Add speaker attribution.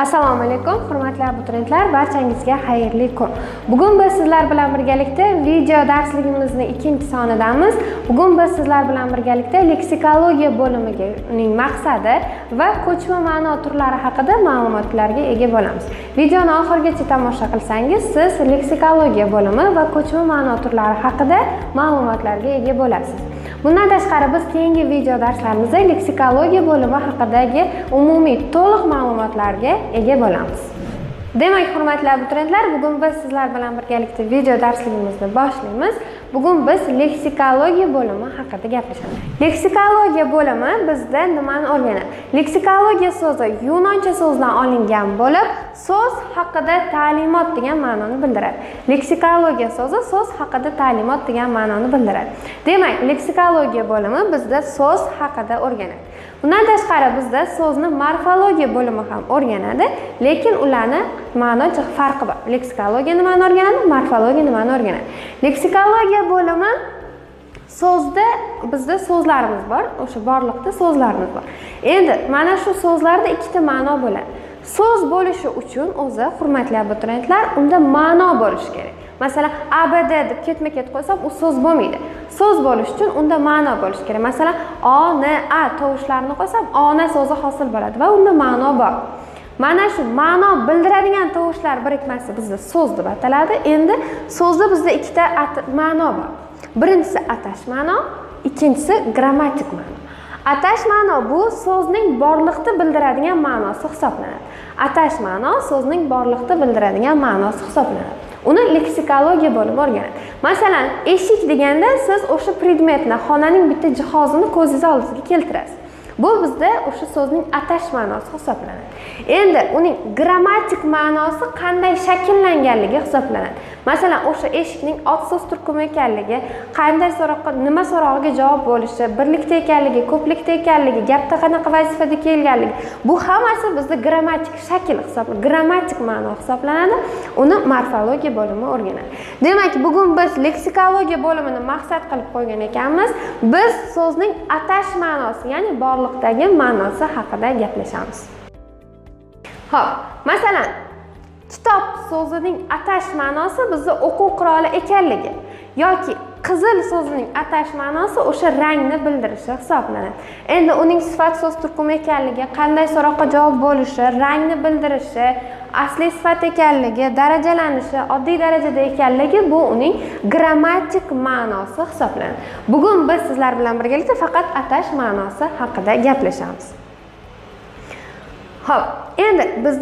Speaker 1: Assalomu alaykum, hurmatli abituriyentlar, barchangizga xayrli kun. Bugun biz sizlar bilan birgalikda video darsligimizning 2-sonidamiz. Bugun biz sizlar bilan birgalikda leksikologiya bo'limining maqsadi va ko'chma ma'no turlari haqida ma'lumotlarga ega bo'lamiz. Videoni oxirigacha tomosha qilsangiz, siz leksikologiya bo'limi va ko'chma ma'no turlari haqida ma'lumotlarga ega bo'lasiz. Bundan tashqari biz keyingi video darslarimizda leksikologiya bo'limi haqidagi umumiy to'liq ma'lumotlarga ega bo'lamiz. Demak, hurmatli abituriyentlar, bugun biz sizlar bilan birgalikda video darsligimizni boshlaymiz. Bugun biz leksikologiya bo'limi haqida gaplashamiz. Leksikologiya bo'limi bizda nimani o'rganadi? Leksikologiya so'zi yunoncha so'zdan olingan bo'lib, so'z haqida ta'limot degan ma'noni bildiradi. Leksikologiya so'zi so'z haqida ta'limot degan ma'noni bildiradi. Demak, leksikologiya bo'limi bizda so'z haqida o'rganadi. Bundan tashqari bizda so'zni morfologiya bo'limi ham o'rganadi, lekin ularni ma'no jihat farqi bor. Leksikologiya nimani o'rganadi, morfologiya nimani o'rganadi. Leksikologiya bo'limi so'zda bizda so'zlarimiz bor, o'sha borliqda so'zlarimiz bor. Endi mana shu so'zlarda ikkita ma'no bo'ladi. So'z bo'lishi uchun o'zi, hurmatli abituriyentlar, unda ma'no bo'lishi kerak. Masalan, abd deb ketma-ket qo'ysam, u so'z bo'lmaydi. So'z bo'lish uchun unda ma'no bo'lishi kerak. Masalan, o, n, a tovushlarini qo'ysam, ona so'zi hosil bo'ladi va unda ma'no bor. Mana shu ma'no bildiradigan tovushlar birikmasi bizda so'z deb ataladi. Endi so'zda bizda ikkita ma'no bor. Birinchisi atash ma'no, ikkinchisi grammatik ma'no. Atash ma'no bu so'zning borliqda bildiradigan ma'nosi hisoblanadi. Atash ma'no so'zning borliqda bildiradigan ma'nosi hisoblanadi. Uni leksikologiya bo'lib o'rganadi. Masalan, eshik deganda siz o'sha predmetni, xonaning bitta jihozini ko'zingiz oldingizga keltirasiz. Bu bizda o'sha so'zning atash ma'nosi hisoblanadi. Endi uning grammatik ma'nosi qanday shakllanganligi hisoblanadi. Masalan, o'sha eshikning ot so'z turkumi ekanligi, qanday so'roqqa, nima so'rog'iga javob bo'lishi, birlikda ekanligi, ko'plikda ekanligi, gapda qanaqa vazifada kelganligi, bu hammasi bizda grammatik shakl hisoblanadi, grammatik ma'no hisoblanadi. Uni morfologiya bo'limi o'rganadi. Demak, bugun biz leksikologiya bo'limini maqsad qilib qo'ygan ekanmiz. Biz so'zning atash ma'nosi, ya'ni borliqdagi ma'nosi haqida gaplashamiz. Xo'p, masalan, kitob so'zining atash ma'nosi bizda o'quv quroli ekanligi yoki qizil so'zining atash ma'nosi o'sha rangni bildirishi hisoblanadi. Endi uning sifat so'z turkumi ekanligi, qanday so'roqqa javob bo'lishi, rangni bildirishi, asli sifat ekanligi, darajalanishi, oddiy darajada ekanligi bu uning grammatik ma'nosi hisoblanadi. Bugun biz sizlar bilan birgalikda faqat atash ma'nosi haqida gaplashamiz. Xo'p, endi bizda